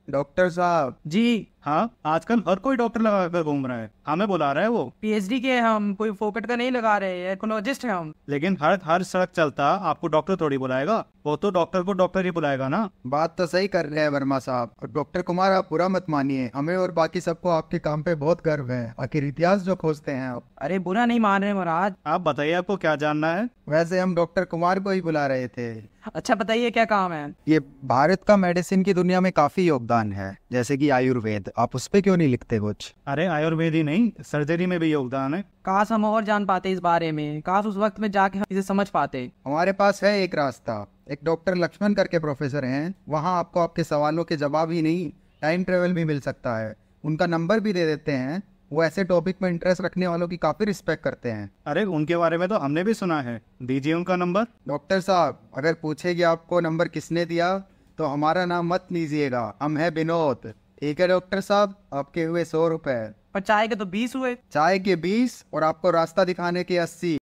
Doctor साहब। जी। हाँ, आजकल हर कोई डॉक्टर लगा कर घूम रहा है, हमें बुला रहा है वो। पीएचडी के हम, कोई फोकट का नहीं लगा रहे हैं, इकोनॉमिस्ट हैं हम। लेकिन हर सड़क चलता आपको डॉक्टर थोड़ी बुलाएगा, वो तो डॉक्टर को डॉक्टर ही बुलाएगा ना। बात तो सही कर रहे हैं वर्मा साहब। और डॉक्टर कुमार, आप बुरा मत मानिए, हमें और बाकी सबको आपके काम पे बहुत गर्व है। आखिर इतिहास जो खोजते हैं आप। अरे बुरा नहीं मान रहे महाराज। आप बताइए, आपको क्या जानना है? वैसे हम डॉक्टर कुमार को ही बुला रहे थे। अच्छा बताइए क्या काम है? ये भारत का मेडिसिन की दुनिया में काफी योगदान है, जैसे कि आयुर्वेद। आप उस पे क्यों नहीं लिखते कुछ? अरे आयुर्वेद ही नहीं, सर्जरी में भी योगदान है। काश हम और जान पाते इस बारे में, काश उस वक्त में जाके हम इसे समझ पाते। हमारे पास है एक रास्ता। एक डॉक्टर लक्ष्मण करके प्रोफेसर हैं, वहाँ आपको आपके सवालों के जवाब ही नहीं, टाइम ट्रेवल भी मिल सकता है। उनका नंबर भी दे देते हैं। वो ऐसे टॉपिक में इंटरेस्ट रखने वालों की काफी रिस्पेक्ट करते हैं। अरे उनके बारे में तो हमने भी सुना है, दीजिए उनका नंबर। डॉक्टर साहब, अगर पूछे कि आपको नंबर किसने दिया तो हमारा नाम मत लीजिएगा, हम है विनोद। ठीक है डॉक्टर साहब, आपके हुए 100 रुपए। पर चाय के तो 20 हुए। चाय के 20 और आपको रास्ता दिखाने के 80।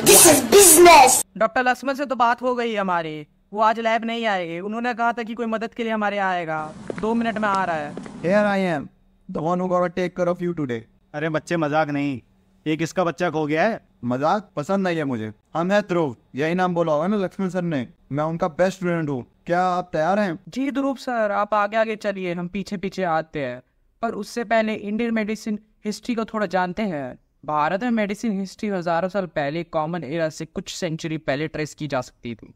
This is business. Doctor Lakshman से तो बात हो गई हमारी, वो आज लैब नहीं आएंगे। उन्होंने कहा था कि कोई मदद के लिए हमारे यहाँ आएगा। 2 मिनट में आ रहा है। Here I am, the one who gonna take care of you today. अरे बच्चे, मजाक नहीं, ये किसका बच्चा खो गया है? मजाक पसंद नहीं है मुझे। हम है ध्रुव, यही नाम बोला होगा ना लक्ष्मण सर ने। मैं उनका बेस्ट स्टूडेंट हूँ। क्या आप तैयार हैं? जी ध्रुव सर, आप आगे आगे चलिए, हम पीछे पीछे आते हैं। पर उससे पहले इंडियन मेडिसिन हिस्ट्री को थोड़ा जानते हैं। भारत में मेडिसिन हिस्ट्री हजारों साल पहले कॉमन एरा से कुछ सेंचुरी पहले ट्रेस की जा सकती थी।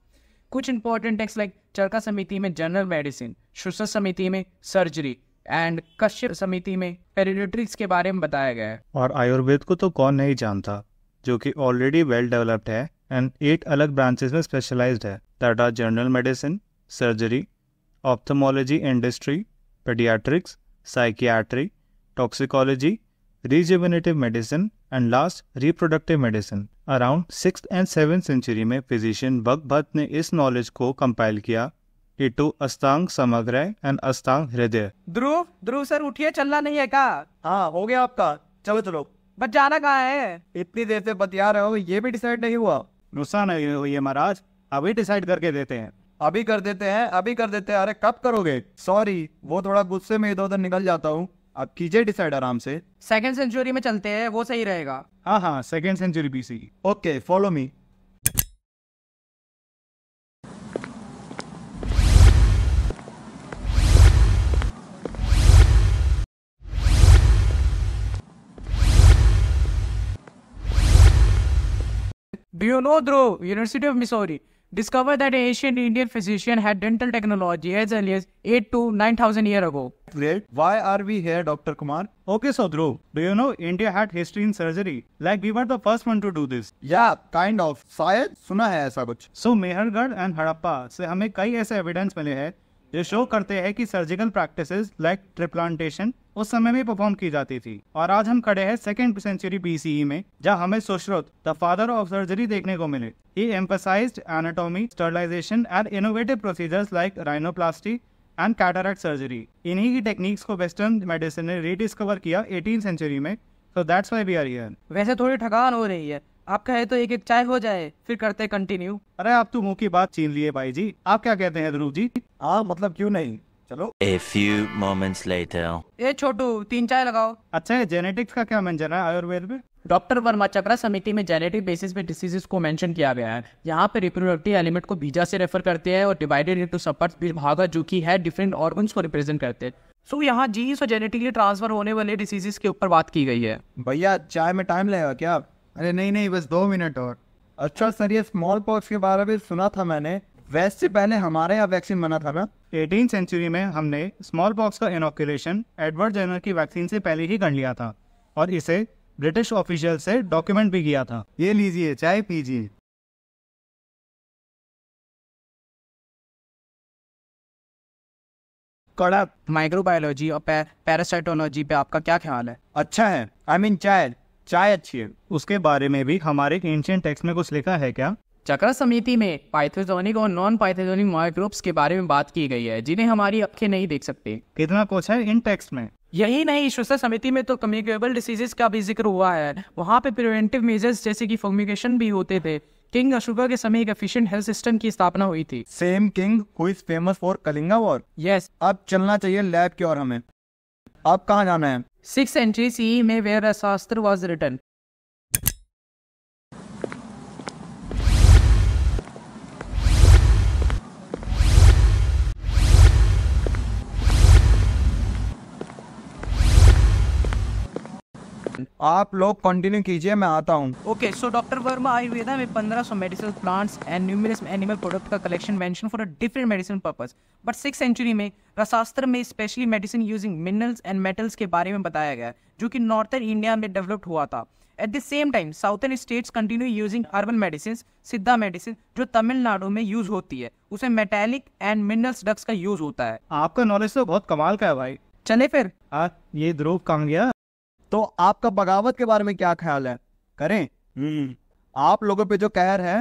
कुछ इंपॉर्टेंट टेक्स्ट लाइक चरका समिति में जनरल मेडिसिन, श्रुत समिति में सर्जरी एंड कश्यप समिति में पेडियाट्रिक्स के बारे में बताया गया है। और आयुर्वेद को तो कौन नहीं जानता, जो कि ऑलरेडी वेल डेवलप्ड है एंड 8 अलग ब्रांचेस में स्पेशलाइज्ड है, that are general medicine, surgery, ophthalmology, industry, paediatrics, psychiatry, toxicology, rejuvenative medicine and last reproductive medicine. Around 6th and 7th century में फिजिशियन भगभट्ट ने इस नॉलेज को कंपाइल किया इटू अष्टांग समग्र एंड अष्टांग हृदय। ध्रुव सर उठिए, चलना नहीं है क्या? हाँ, हो गया आपका। चलो चलो। बस जाना कहाँ है? इतनी देर से बतिया रहे हो, ये भी डिसाइड नहीं हुआ? गुस्सा नहीं हुई है महाराज, अभी डिसाइड करके देते हैं। अभी कर देते हैं, अभी कर देते हैं। अरे कब करोगे? सॉरी, वो थोड़ा गुस्से में इधर उधर निकल जाता हूँ। आप कीजिए डिसाइड आराम से। 2nd सेंचुरी में चलते हैं, वो सही रहेगा। हाँ, 2nd century BC। Okay, follow me. Do you know, Dhruv, University of Missouri discovered that an ancient Indian physician had dental technology as early as 8 to 9,000 years ago. Great. Why are we here, Dr. Kumar? Okay, so Dhruv, do you know India had history in surgery? Like we were the first one to do this. Yeah, kind of. शायद सुना है ऐसा कुछ। So Mehrgarh and Harappa से हमें कई ऐसे evidence मिले हैं जो शो करते हैं कि सर्जिकल प्रैक्टिसेस लाइक ट्रिप्लांटेशन उस समय में परफॉर्म की जाती थी। और आज हम खड़े हैं 2nd सेंचुरी BCE में, जहां हमें Sushruta the father of surgery देखने को मिले। He emphasized anatomy, sterilization and innovative procedures like rhinoplasty and cataract surgery. इन्हीं की टेक्निक्स को वेस्टर्न मेडिसिन ने रीडिस्कवर किया 18th सेंचुरी में। So that's why we are here. वैसे थोड़ी थकान हो रही है, आप कहे तो एक एक चाय हो जाए, फिर करते कंटिन्यू। अरे आप तो मुंह की बात छीन लिए भाई जी। आप क्या कहते हैं ध्रुव जी? हाँ, मतलब क्यों नहीं, चलो। A few moments later. ए छोटू, 3 चाय लगाओ। अच्छा, है जेनेटिक्स का क्या मेंशन है आयुर्वेद में? डॉक्टर वर्मा, चक्रा समिति में जेनेटिक बेसिस पे डिसीजेस को मेंशन किया गया है। यहाँ पे रिप्रोडक्टिव एलिमेंट को बीजा से रेफर करते हैं और डिवाइडेड इनटू सबपार्ट्स विभागा, जो कि है डिफरेंट ऑर्गन्स को रिप्रेजेंट करते हैं। सो यहाँ जीन्स और जेनेटिकली ट्रांसफर होने वाले डिसीजेस के ऊपर बात की गई है। भैया, चाय में टाइम लगेगा क्या? अरे नहीं, बस 2 मिनट और। अच्छा सर, ये स्मॉल पॉक्स के बारे में सुना था मैंने। वैसे पहले हमारे यहाँ वैक्सीन बना था ना? 18th सेंचुरी में हमने स्मॉल पॉक्स का इनोकुलेशन एडवर्ड जेनर की वैक्सीन से पहले ही कर लिया था और इसे ब्रिटिश ऑफिशियल से डॉक्यूमेंट भी किया था। ये लीजिए, चाय पीजिए। कड़क माइक्रोबायोलॉजी और पैरासाइटोलॉजी पे आपका क्या ख्याल है? अच्छा है, आई मीन चाय अच्छी है। उसके बारे में भी हमारे एंशिएंट टेक्स्ट में कुछ लिखा है क्या? चक्रा समिति में पाइथोजेनिक और नॉन पाइथोजेनिक माइक्रोब्स के बारे में बात की गई है, जिन्हें हमारी आंखें नहीं देख सकते। कितना कुछ है इन टेक्स्ट में। यही नहीं, श्रुत समिति में तो कम्युनिकेबल डिसीजेस का भी जिक्र हुआ है। वहाँ पे प्रिवेंटिव मेजर्स जैसे कि फर्मिगेशन भी होते थे। किंग अशोका के समय एक एफिशिएंट हेल्थ सिस्टम की स्थापना हुई थी। Same king who is famous for Kalinga war. Yes. अब चलना चाहिए लैब की ओर हमें। अब कहाँ जाना है? 6th century CE में वेयर शास्त्र वाज रिटन। आप लोग कंटिन्यू कीजिए, मैं आता हूँ। Okay, so doctor Verma, Ayurveda में 1500 medicinal plants and numerous animal product का collection mention for a different medicine purpose. But 6th century में रसास्त्र में specially medicine using minerals and metals के बारे में बताया गया, जो कि नॉर्थर्न इंडिया में डेवलप्ड हुआ था। At the same time southern states continue using herbal medicine, सिद्धा मेडिसिन, जो तमिलनाडु में यूज होती है, उसमें मेटेलिक एंड मिनरल्स ड्रग्स का यूज होता है। आपका नॉलेज तो बहुत कमाल का है भाई। चले फिर। ये ध्रुव कहाँ गया? तो आपका बगावत के बारे में क्या ख्याल है? करें? आप लोगों पे जो कहर है,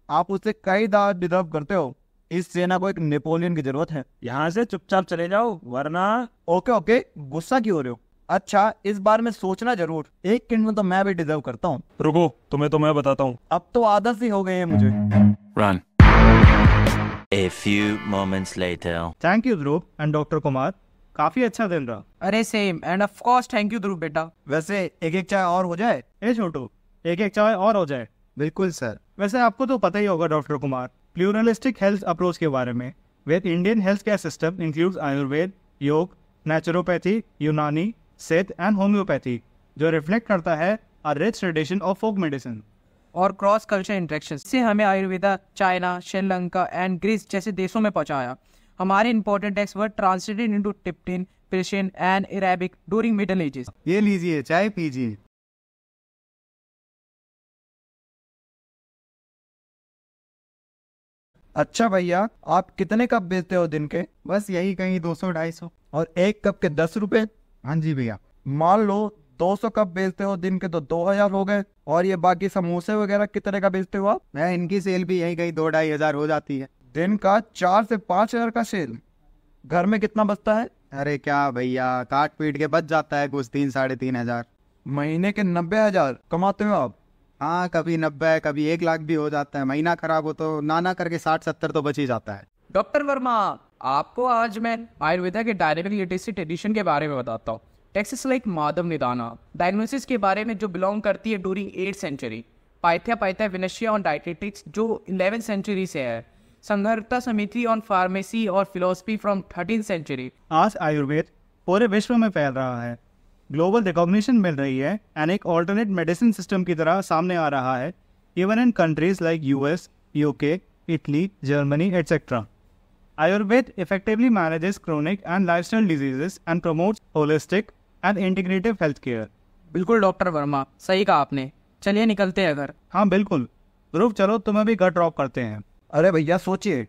आप उससे कई दांत डिजर्व करते हो। इस सेना को एक नेपोलियन की जरूरत है। यहाँ से चुपचाप चले जाओ, वरना। ओके, गुस्सा क्यों हो रहे हो? अच्छा, इस बार में सोचना जरूर। एक किंग तो मैं भी डिजर्व करता हूँ। रुको, तुम्हें तो मैं बताता हूँ। अब तो आदत सी हो गई है मुझे। Run. A few moments later. Thank you Dhruv and doctor Kumar, काफी अच्छा दिन रहा। अरे Sam, and of course thank you Dhruv बेटा। वैसे एक चाय और हो जाए? ए छोटू, एक चाय और हो जाए। बिल्कुल सर। वैसे आपको तो पता ही होगा doctor Kumar, pluralistic health approach के बारे में, where Indian health care system includes Ayurveda, yoga, naturopathy, यूनानी, सिद्ध एंड होम्योपैथी, जो रिफ्लेक्ट करता है a rich tradition of folk medicine और क्रॉस कल्चर इंटरेक्शन से हमें Ayurveda China, Sri Lanka and Greece जैसे देशों में पहुंचाया। हमारे important text were translated into Tibetan, Persian and Arabic during Middle Ages. ये लीजिए, चाय पीजिए। अच्छा भैया, आप कितने कप बेचते हो दिन के? बस यही कहीं 200-250। और एक कप के 10 रुपए? हाँ जी भैया। मान लो 200 कप बेचते हो दिन के तो 2000 हो गए। और ये बाकी समोसे वगैरह कितने का बेचते हो आप? मैं इनकी सेल भी यही कहीं 2-2.5 हजार हो जाती है। दिन का 4 से 5 हजार का सेल। घर में कितना बचता है? अरे क्या भैया, काट पीट के बच जाता है कुछ 3-3.5 हजार। महीने के 90,000 कमाते हो आप? हाँ, कभी 90, कभी 1 लाख भी हो जाता है। महीना खराब हो तो नाना करके 60-70 तो बच ही जाता है। डॉक्टर वर्मा, आपको आज मैं आयुर्वेदा के डायरेक्ट लिटरेसी ट्रेडिशन के बारे में बताता हूँ। Texts like Madhava Nidana diagnosis के बारे में, जो बिलोंग करती है during 8th century. Pathya Vinishchaya on dietetics, जो 11th सेंचुरी से है। संघर्ता समिति ऑन फार्मेसी और फिलोसफी फ्रॉम 13th सेंचुरी। आज आयुर्वेद पूरे विश्व में फैल रहा है, ग्लोबल रिकॉग्निशन मिल रही है एंड एक ऑल्टरनेट मेडिसिन सिस्टम की तरह सामने आ रहा है, even in countries like US, UK, Italy, Germany etcetera. Ayurveda effectively manages chronic and lifestyle diseases and promotes holistic and integrative health care. बिल्कुल डॉक्टर वर्मा, सही कहा आपने। चलिए निकलते हैं घर। हाँ बिल्कुल ध्रुव, चलो तुम्हें भी घर ड्रॉप करते हैं। अरे भैया सोचिए,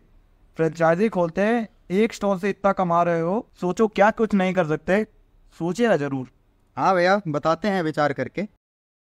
फ्रेंचाइजी खोलते हैं, एक स्टोर से इतना कमा रहे हो, सोचो क्या कुछ नहीं कर सकते। सोचिए ना जरूर। हाँ भैया, बताते हैं विचार करके।